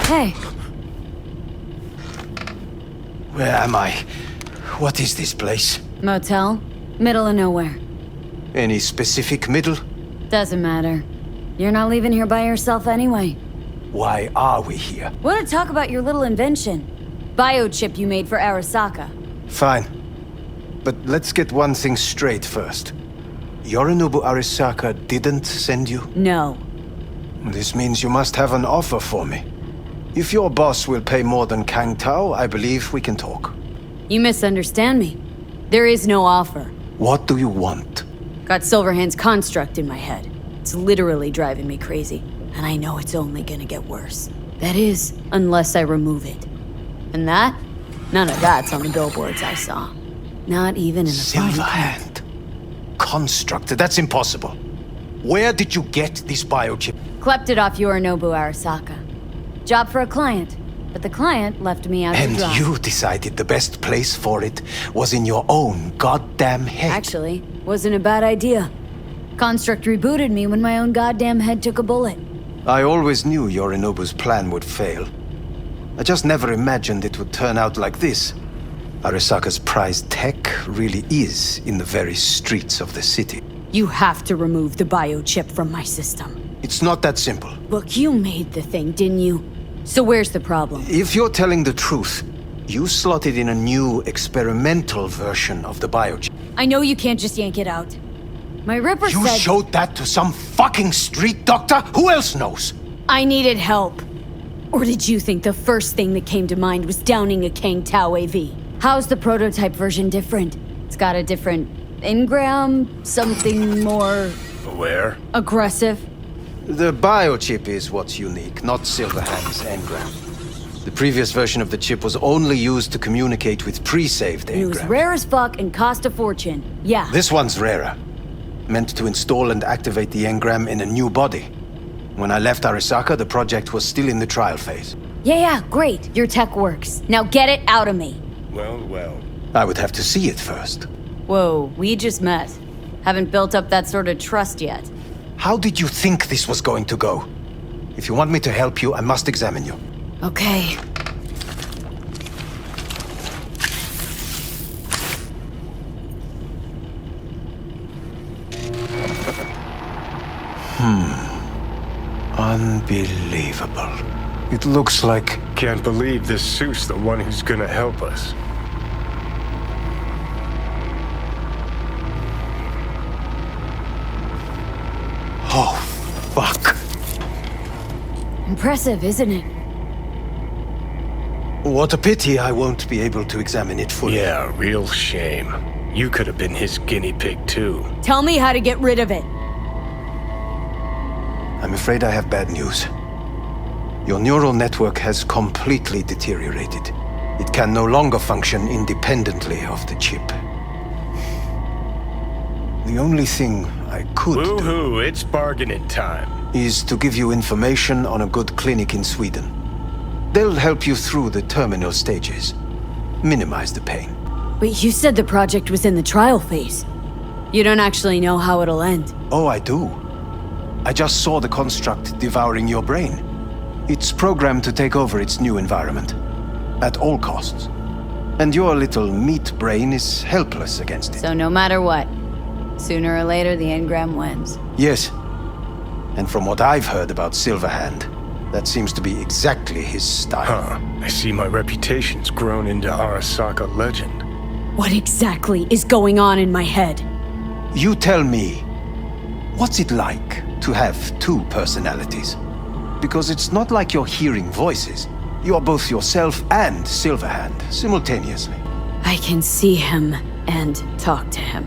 Hey. Where am I? What is this place? Motel? Middle of nowhere. Any specific middle? Doesn't matter. You're not leaving here by yourself anyway. Why are we here? Want to talk about your little invention? Biochip you made for Arasaka. Fine. But let's get one thing straight first. Yorinobu Arasaka didn't send you? No. This means you must have an offer for me. If your boss will pay more than Kang Tao, I believe we can talk. You misunderstand me. There is no offer. What do you want? Got Silverhand's construct in my head. It's literally driving me crazy. And I know it's only gonna get worse. That is, unless I remove it. And that? None of that's on the billboards I saw. Not even in the Silverhand. Construct? That's impossible. Where did you get this biochip? Klept it off Yorinobu Arasaka. Job for a client. But the client left me out to dry. And you decided the best place for it was in your own goddamn head. Actually, wasn't a bad idea. Construct rebooted me when my own goddamn head took a bullet. I always knew Yorinobu's plan would fail. I just never imagined it would turn out like this. Arasaka's prized tech really is in the very streets of the city. You have to remove the biochip from my system. It's not that simple. Look, you made the thing, didn't you? So where's the problem? If you're telling the truth, you slotted in a new experimental version of the biochip. I know you can't just yank it out. My Ripper You said... showed that to some fucking street doctor? Who else knows? I needed help. Or did you think the first thing that came to mind was downing a Kang Tao AV? How's the prototype version different? It's got a different engram, something more... Where? aggressive. The biochip is what's unique, not Silverhand's engram. The previous version of the chip was only used to communicate with pre-saved It was engrams. rare as fuck and cost a fortune. Yeah. This one's rarer. Meant to install and activate the engram in a new body. When I left Arasaka, the project was still in the trial phase. Yeah, great. Your tech works. Now get it out of me. Well. I would have to see it first. Whoa, we just met. Haven't built up that sort of trust yet. How did you think this was going to go? If you want me to help you, I must examine you. Okay. Unbelievable. It looks like... Can't believe this suit's the one who's gonna help us. Oh, fuck. Impressive, isn't it? What a pity I won't be able to examine it fully. Yeah, real shame. You could have been his guinea pig too. Tell me how to get rid of it. I'm afraid I have bad news. Your neural network has completely deteriorated. It can no longer function independently of the chip. The only thing I could do Woohoo, it's bargaining time. is to give you information on a good clinic in Sweden. They'll help you through the terminal stages. Minimize the pain. But you said the project was in the trial phase. You don't actually know how it'll end. Oh, I do. I just saw the construct devouring your brain. It's programmed to take over its new environment. At all costs. And your little meat brain is helpless against it. So no matter what, sooner or later the engram wins. Yes. And from what I've heard about Silverhand, that seems to be exactly his style. Huh. I see my reputation's grown into Arasaka legend. What exactly is going on in my head? You tell me, what's it like to have two personalities? Because it's not like you're hearing voices. You're both yourself and Silverhand simultaneously. I can see him and talk to him.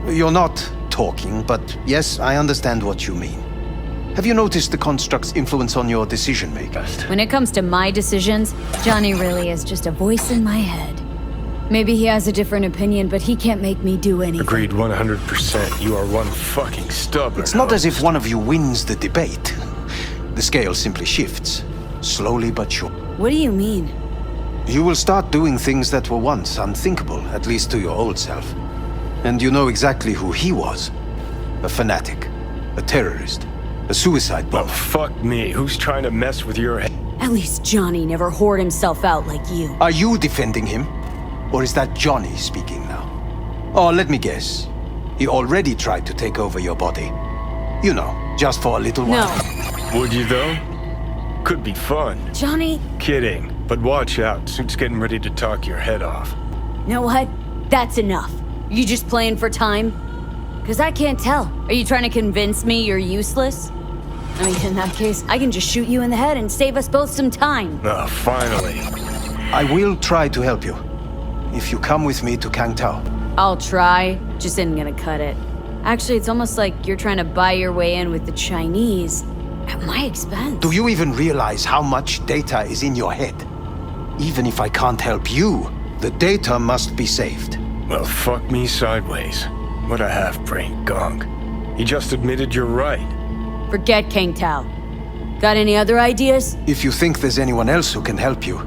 You're not talking, but yes, I understand what you mean. Have you noticed the construct's influence on your decision-making? When it comes to my decisions, Johnny really is just a voice in my head. Maybe he has a different opinion, but he can't make me do anything. Agreed 100%. You are one fucking stubborn. It's not as if one of you wins the debate. The scale simply shifts, slowly but sure. What do you mean? You will start doing things that were once unthinkable, at least to your old self. And you know exactly who he was. A fanatic, a terrorist, A suicide Well, bomber. fuck me. Who's trying to mess with your head? At least Johnny never whored himself out like you. Are you defending him? Or is that Johnny speaking now? Oh, let me guess. He already tried to take over your body. You know, just for a little while. No. Would you, though? Could be fun. Johnny, Kidding. But watch out. Suit's getting ready to talk your head off. you know what? That's enough. You just playing for time? Because I can't tell. Are you trying to convince me you're useless? I mean, in that case, I can just shoot you in the head and save us both some time. Oh, finally. I will try to help you. If you come with me to Kangtao. I'll try, just isn't gonna cut it. Actually, it's almost like you're trying to buy your way in with the Chinese at my expense. Do you even realize how much data is in your head? Even if I can't help you, the data must be saved. Well, fuck me sideways. What a half-brained gonk. He just admitted you're right. Forget Kang Tao. Got any other ideas? If you think there's anyone else who can help you,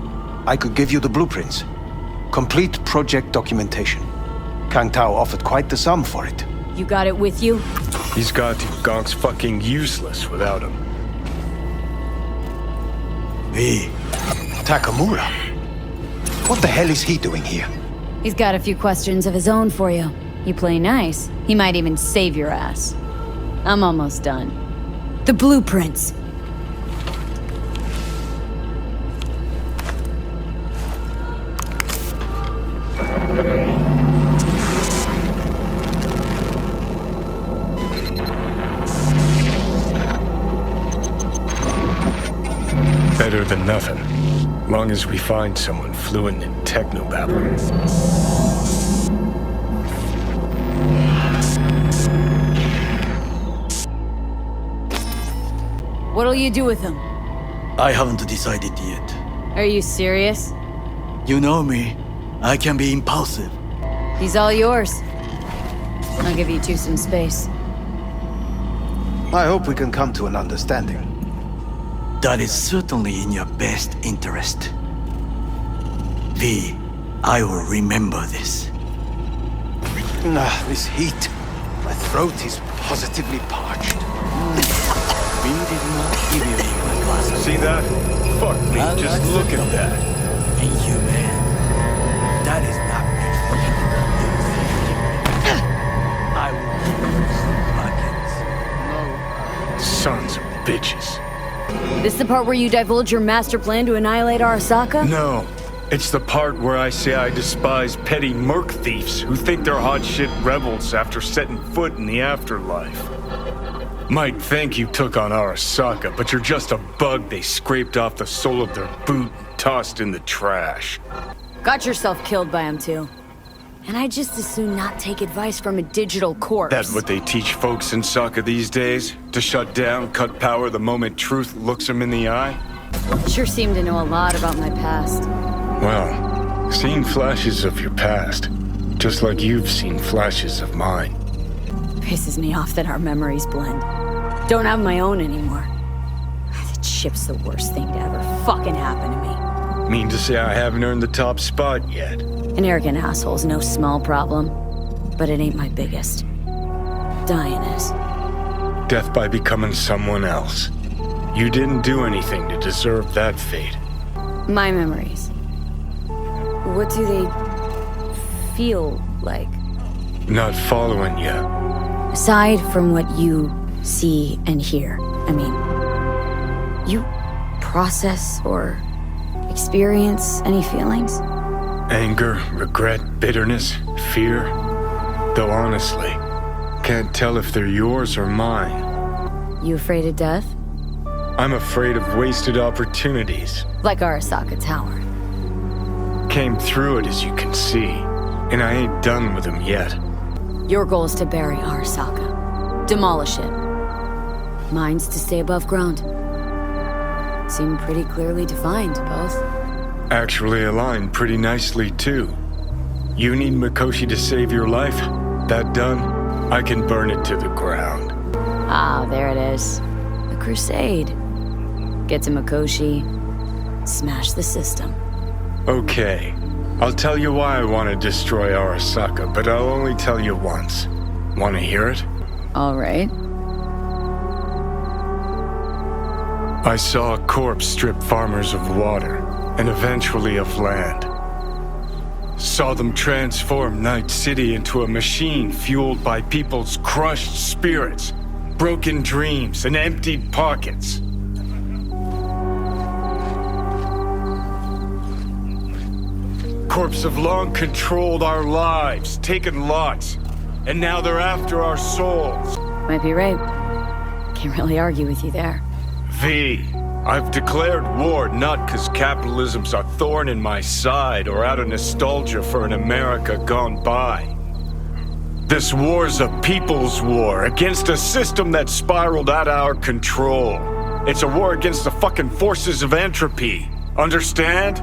I could give you the blueprints. Complete project documentation. Kangtao offered quite the sum for it. You got it with you? He's got to. Gonk's fucking useless without him. V. Takamura? What the hell is he doing here? He's got a few questions of his own for you. You play nice, he might even save your ass. I'm almost done. The blueprints. Better than nothing. Long as we find someone fluent in technobabble. What'll you do with them? I haven't decided yet. Are you serious? You know me. I can be impulsive. He's all yours. I'll give you two some space. I hope we can come to an understanding. That is certainly in your best interest. V, I will remember this. This heat. My throat is positively parched. V did not give you a glass of See that? Fuck me, just look at that. inhuman. That is not me. I will use buckets. Sons of bitches. This the part where you divulge your master plan to annihilate Arasaka? No. It's the part where I say I despise petty merc thieves who think they're hot shit rebels after setting foot in the afterlife. Might think you took on Arasaka, but you're just a bug they scraped off the sole of their boot and tossed in the trash. Got yourself killed by him too. And I'd just as soon not take advice from a digital corpse. That's what they teach folks in Saka these days? To shut down, cut power the moment truth looks them in the eye? Sure seem to know a lot about my past. Well, seen flashes of your past, just like you've seen flashes of mine. Pisses me off that our memories blend. Don't have my own anymore. That ship's the worst thing to ever fucking happen to me. Mean to say I haven't earned the top spot yet? An arrogant asshole's no small problem, but it ain't my biggest. Dying is. Death by becoming someone else. You didn't do anything to deserve that fate. My memories. What do they feel like? Not following you. Aside from what you see and hear, I mean, you process or experience any feelings? Anger, regret, bitterness, fear. Though honestly, can't tell if they're yours or mine. You afraid of death? I'm afraid of wasted opportunities. Like Arasaka Tower. Came through it, as you can see, and I ain't done with them yet. Your goal is to bury Arasaka. Demolish it. Mine's to stay above ground. Seem pretty clearly defined, both. Actually aligned pretty nicely, too. You need Mikoshi to save your life? That done, I can burn it to the ground. Ah, there it is. A crusade. Get to Mikoshi. Smash the system. Okay. I'll tell you why I want to destroy Arasaka, but I'll only tell you once. Want to hear it? All right. I saw a corpse strip farmers of water, and eventually of land. Saw them transform Night City into a machine fueled by people's crushed spirits, broken dreams, and emptied pockets. Corps have long controlled our lives, taken lots, and now they're after our souls. Might be right. Can't really argue with you there. V, I've declared war not because capitalism's a thorn in my side or out of nostalgia for an America gone by. This war's a people's war against a system that spiraled out of our control. It's a war against the fucking forces of entropy. Understand?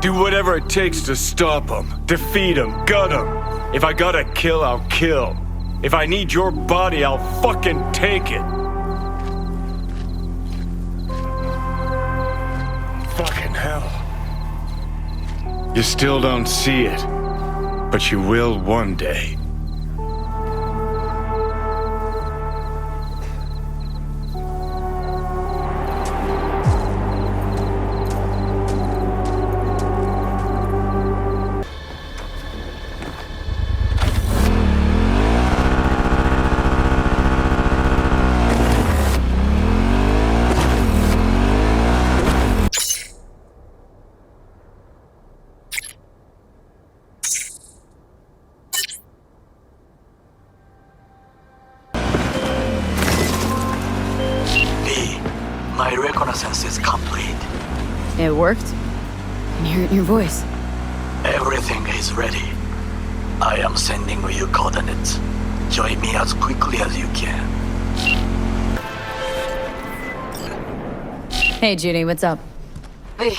Do whatever it takes to stop them, defeat them, gut them. If I gotta kill, I'll kill. If I need your body, I'll fucking take it. Fucking hell. You still don't see it, but you will one day. My reconnaissance is complete. It worked? I can hear it in your voice. Everything is ready. I am sending you coordinates. Join me as quickly as you can. Hey, Judy, what's up? V,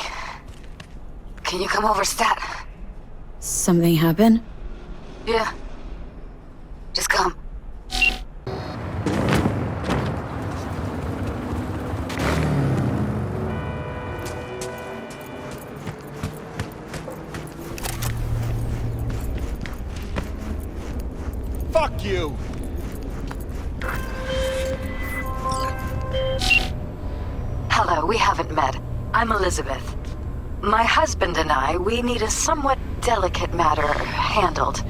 can you come over stat? Something happened? Yeah. Just come. Fuck you! Hello, we haven't met. I'm Elizabeth. My husband and I, we need a somewhat delicate matter handled.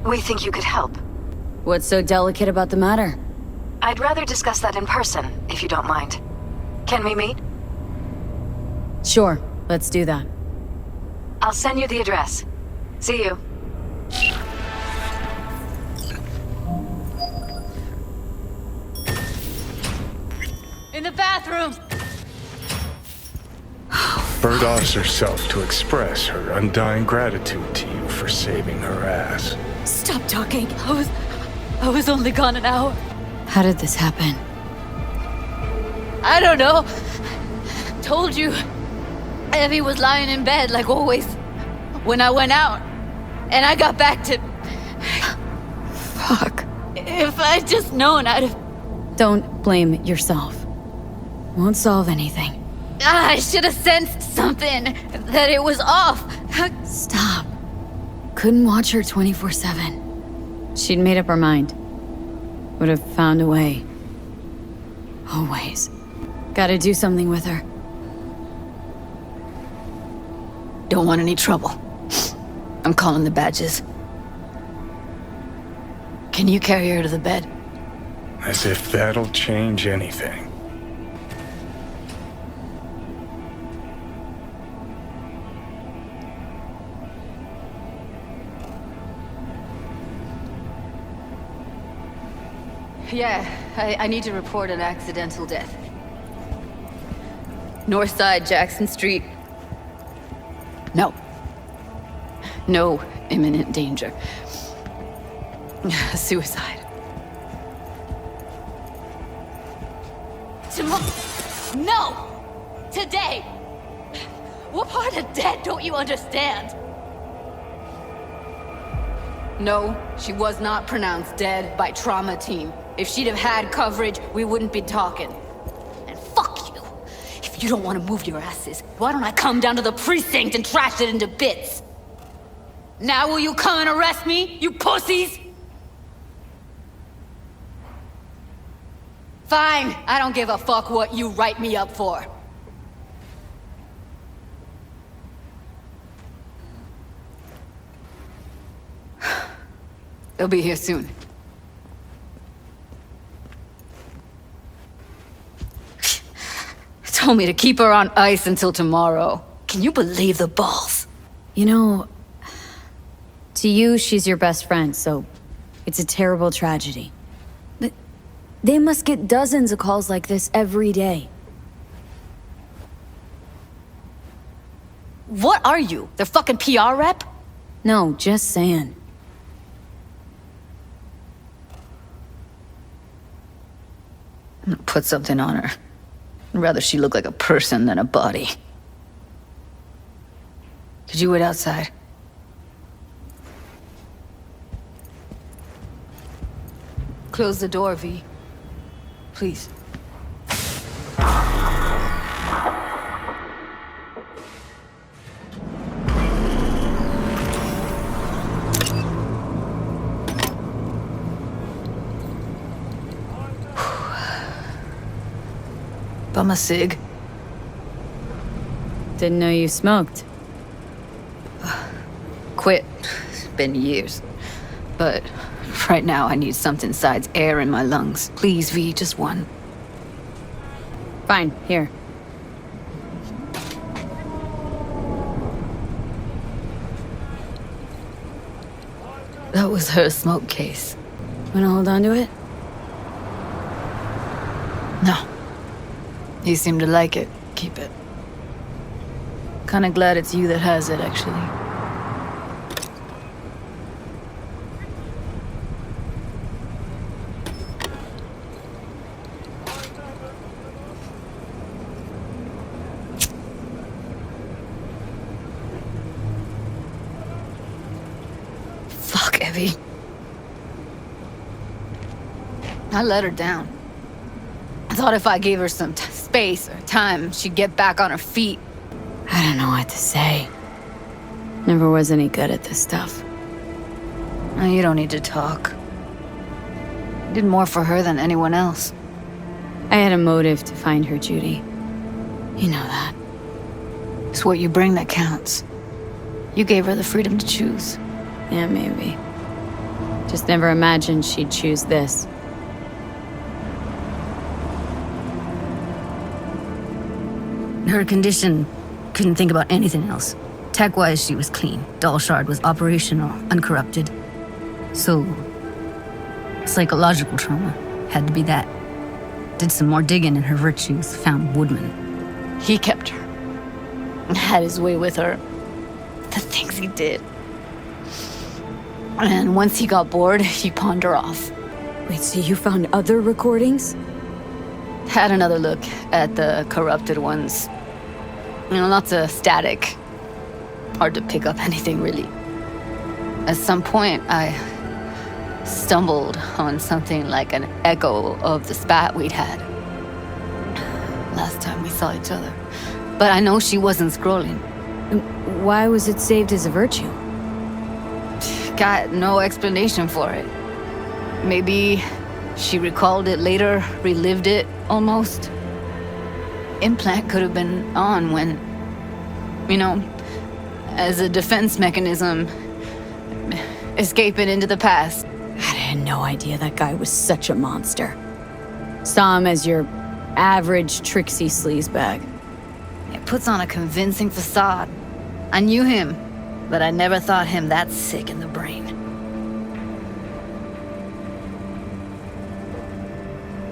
We think you could help. What's so delicate about the matter? I'd rather discuss that in person, if you don't mind. Can we meet? Sure, let's do that. I'll send you the address. See you. In the bathroom! Bird offs herself to express her undying gratitude to you for saving her ass. Stop talking. I was only gone an hour. How did this happen? I don't know. Told you. Evie was lying in bed like always when I went out. And I got back to... Fuck. If I'd just known, I'd have... Don't blame yourself. Won't solve anything. I should have sensed something. That it was off. Stop. Couldn't watch her 24/7. She'd made up her mind. Would have found a way. Always. Gotta do something with her. Don't want any trouble. I'm calling the badges. Can you carry her to the bed? As if that'll change anything. Yeah, I need to report an accidental death. North side, Jackson Street. No. No imminent danger. Suicide. Tomorrow? No! Today! What part of dead don't you understand? No, she was not pronounced dead by trauma team. If she'd have had coverage, we wouldn't be talking. And fuck you! If you don't want to move your asses, why don't I come down to the precinct and trash it into bits? Now will you come and arrest me, you pussies? Fine, I don't give a fuck what you write me up for. They'll be here soon. Told me to keep her on ice until tomorrow. Can you believe the balls? You know, to you, she's your best friend, so it's a terrible tragedy. But they must get dozens of calls like this every day. What are you? Their fucking PR rep? No, just saying. I'm gonna put something on her. I'd rather she look like a person than a body. Could you wait outside? Close the door, V. Please. Bum a cig. Didn't know you smoked. Quit. It's been years. But right now I need something besides air in my lungs. Please, V, just one. Fine, here. That was her smoke case. Wanna hold on to it? No. You seem to like it. Keep it. Kinda glad it's you that has it, actually. Fuck, Evie. I let her down. I thought if I gave her some space or time, she'd get back on her feet. I don't know what to say. Never was any good at this stuff. Oh, you don't need to talk. You did more for her than anyone else. I had a motive to find her, Judy. You know that. It's what you bring that counts. You gave her the freedom to choose. Yeah, maybe. Just never imagined she'd choose this. Her condition, couldn't think about anything else. Tech-wise, she was clean. Doll Shard was operational, uncorrupted. So, psychological trauma had to be that. Did some more digging in her virtues, found Woodman. He kept her. Had his way with her. The things he did. And once he got bored, he pawned her off. Wait, so you found other recordings? Had another look at the corrupted ones. You know, lots of static. Hard to pick up anything, really. At some point, I stumbled on something like an echo of the spat we'd had. Last time we saw each other. But I know she wasn't scrolling. Why was it saved as a virtue? Got no explanation for it. Maybe she recalled it later, relived it, almost. Implant could have been on when, you know, as a defense mechanism, escaping into the past. I had no idea that guy was such a monster. Saw him as your average tricksy sleazebag. It puts on a convincing facade. I knew him, but I never thought him that sick in the brain.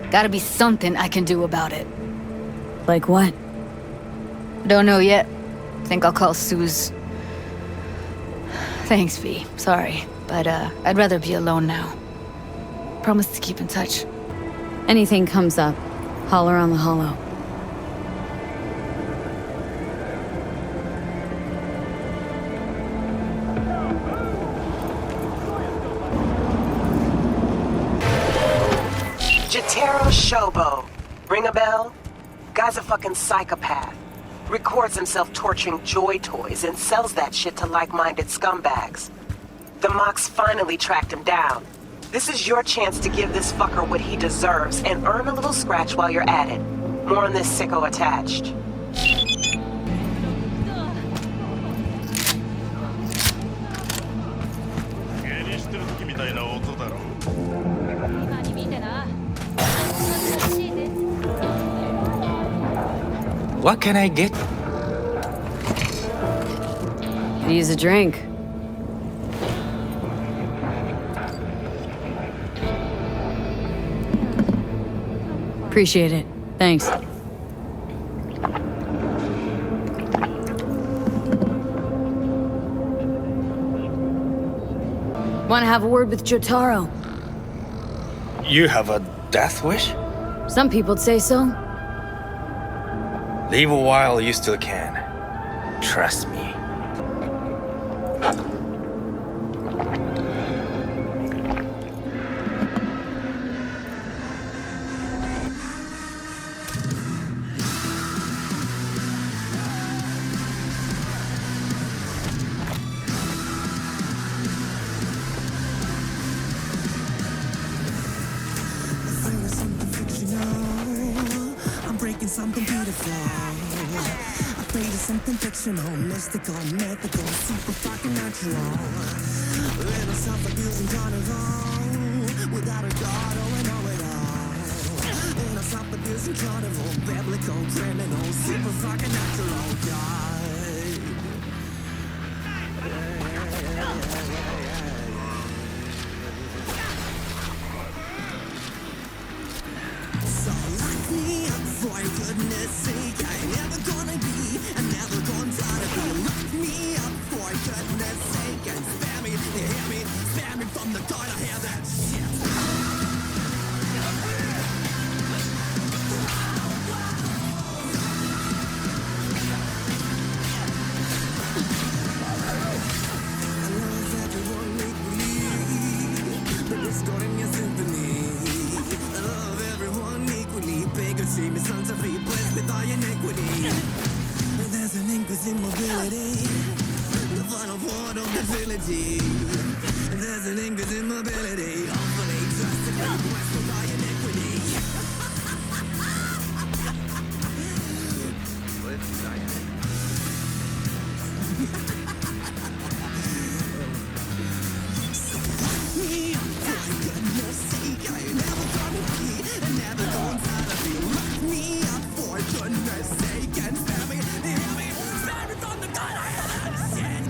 Gotta be something I can do about it. Like what? Don't know yet. Think I'll call Suze. Thanks, V. Sorry, but I'd rather be alone now. Promise to keep in touch. Anything comes up, holler on the hollow. Jotaro Shobo. Ring a bell? Guy's a fucking psychopath. Records himself torturing joy toys and sells that shit to like-minded scumbags. The Mox finally tracked him down. This is your chance to give this fucker what he deserves and earn a little scratch while you're at it. More on this sicko attached. What can I get? Could use a drink. Appreciate it. Thanks. Want to have a word with Jotaro? You have a death wish? Some people'd say so. Leave a while you still can. Trust me. Something beautiful. I pray to something fictional, mystical, mythical, super fucking natural. Little self-abusing carnival, without a god or an know-it-all. Little self-abusing carnival, biblical, criminal, super fucking natural, God. So lock me up for goodness sake. I ain't never gonna be, I'm never gonna try to be. Lock me up for goodness sake and spare me, you hear me? Spare me from the God, I hear that shit. I love everyone make believe that it's going in your symphony. I love everyone equally. Bigotry, misanthropy, blessed with all iniquity. There's an increasing mobility, the final point of civility. There's an increase in mobility, awfully drastically blessed with all iniquity. So lock me up for goodness sake. I ain't never gonna be, and never gonna try to be. Lock me up for goodness sake and spare me, you hear me? Spare me from the God I am. Shit.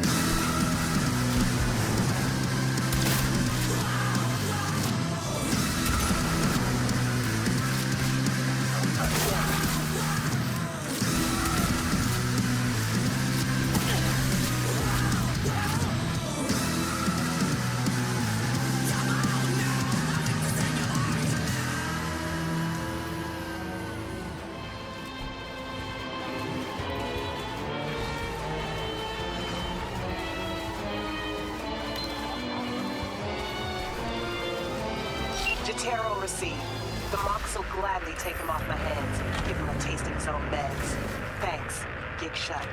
Jotaro received. The monks will gladly take him off my hands, give him a taste of his own meds. Thanks. Gig shut.